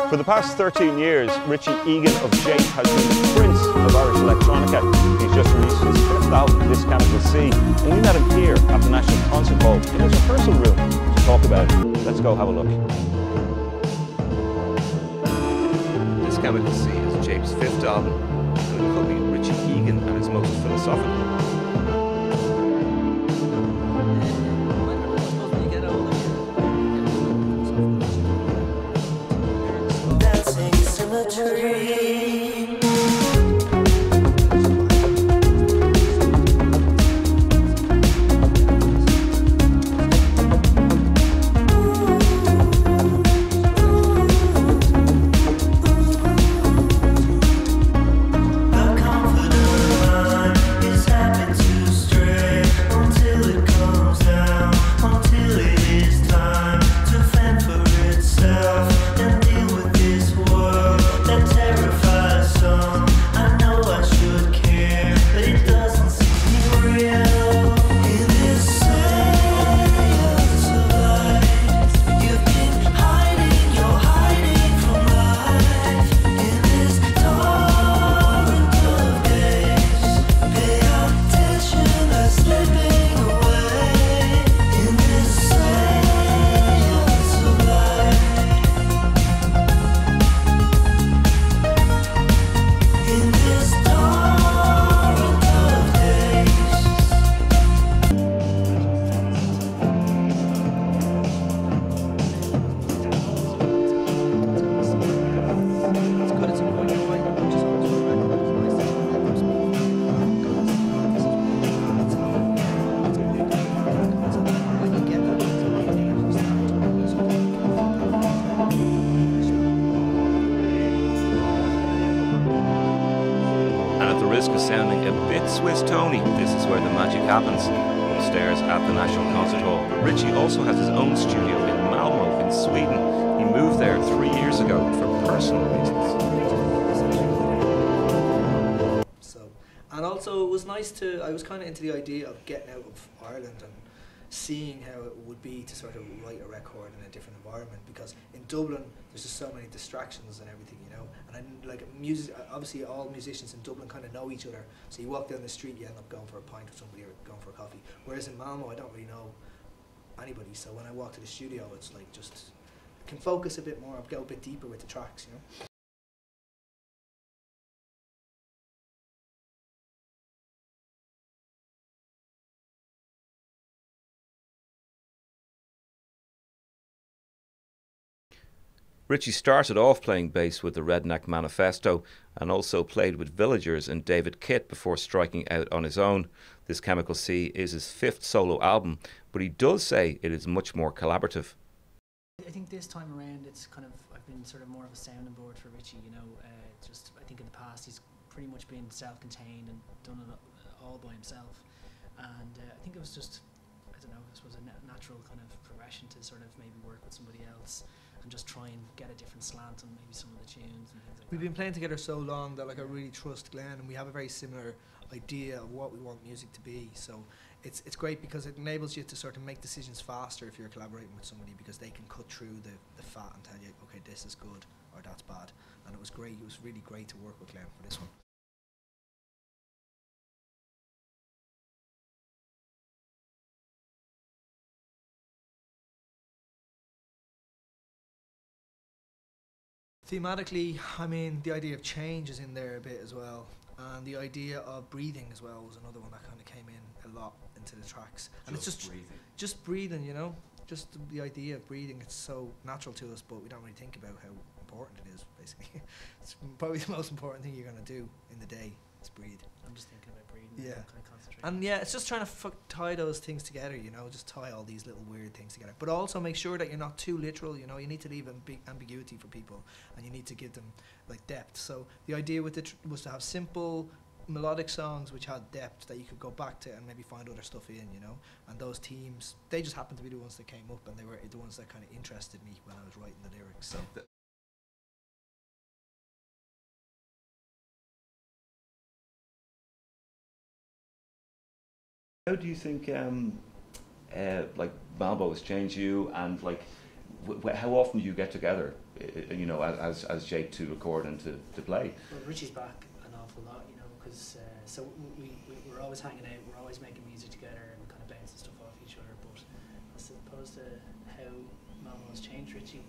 For the past 13 years, Richie Egan of Jape has been the prince of Irish electronica. He's just released his 5th album, This Chemical Sea, and we met him here at the National Concert Hall in his rehearsal room to talk about it. Let's go have a look. This Chemical Sea is Jape's 5th album, and it could be Richie Egan at his most philosophical. Sounding a bit Swiss Tony, this is where the magic happens, upstairs at the National Concert Hall. But Richie also has his own studio in Malmö in Sweden. He moved there 3 years ago for personal reasons. And also it was nice to, I was kind of into the idea of getting out of Ireland and seeing how it would be to sort of write a record in a different environment, because in Dublin there's just so many distractions and everything, you know, and I, like music, obviously all musicians in Dublin kind of know each other, so you walk down the street, you end up going for a pint with somebody or going for a coffee, whereas in Malmö I don't really know anybody, so when I walk to the studio it's like just, I can focus a bit more, I'll go a bit deeper with the tracks, you know. Richie started off playing bass with the Redneck Manifesto and also played with Villagers and David Kitt before striking out on his own. This Chemical Sea is his 5th solo album, but he does say it is much more collaborative. I think this time around it's kind of, I've been sort of more of a sounding board for Richie, you know, just I think in the past he's pretty much been self-contained and done it all by himself, and I think it was just, I don't know, this was a natural kind of progression to sort of maybe work with somebody else and just try and get a different slant on maybe some of the tunes and things like that. We've been playing together so long that like I really trust Glenn, and we have a very similar idea of what we want music to be, so it's great because it enables you to sort of make decisions faster if you're collaborating with somebody, because they can cut through the fat and tell you, okay, this is good or that's bad, and it was great, it was really great to work with Glenn for this one. Thematically, I mean, the idea of change is in there a bit as well, and the idea of breathing as well was another one that kind of came in a lot into the tracks. And it's just breathing, you know, just the idea of breathing. It's so natural to us, but we don't really think about how important it is. Basically, it's probably the most important thing you're gonna do in the day is breathe. I'm just thinking about breathing. Yeah. Kind of concentrate. And yeah, it's just trying to tie those things together, you know, just tie all these little weird things together. But also make sure that you're not too literal, you know, you need to leave ambiguity for people, and you need to give them like depth. So the idea with it was to have simple melodic songs which had depth that you could go back to and maybe find other stuff in, you know. And those themes, they just happened to be the ones that came up, and they were the ones that kind of interested me when I was writing the lyrics. So. How do you think like Malmö has changed you, and like how often do you get together, you know, as Jape to record and to play? Well, Richie's back an awful lot, you know, because so we're always hanging out, we're always making music together and kind of bouncing stuff off each other. But I suppose how Malmo has changed, Richie.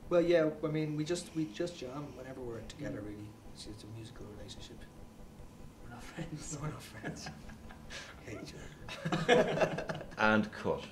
Well, yeah, I mean, we just jam whenever we're together. Really, it's a musical relationship. We're not friends. No, we're not friends. Hate each other. And cut.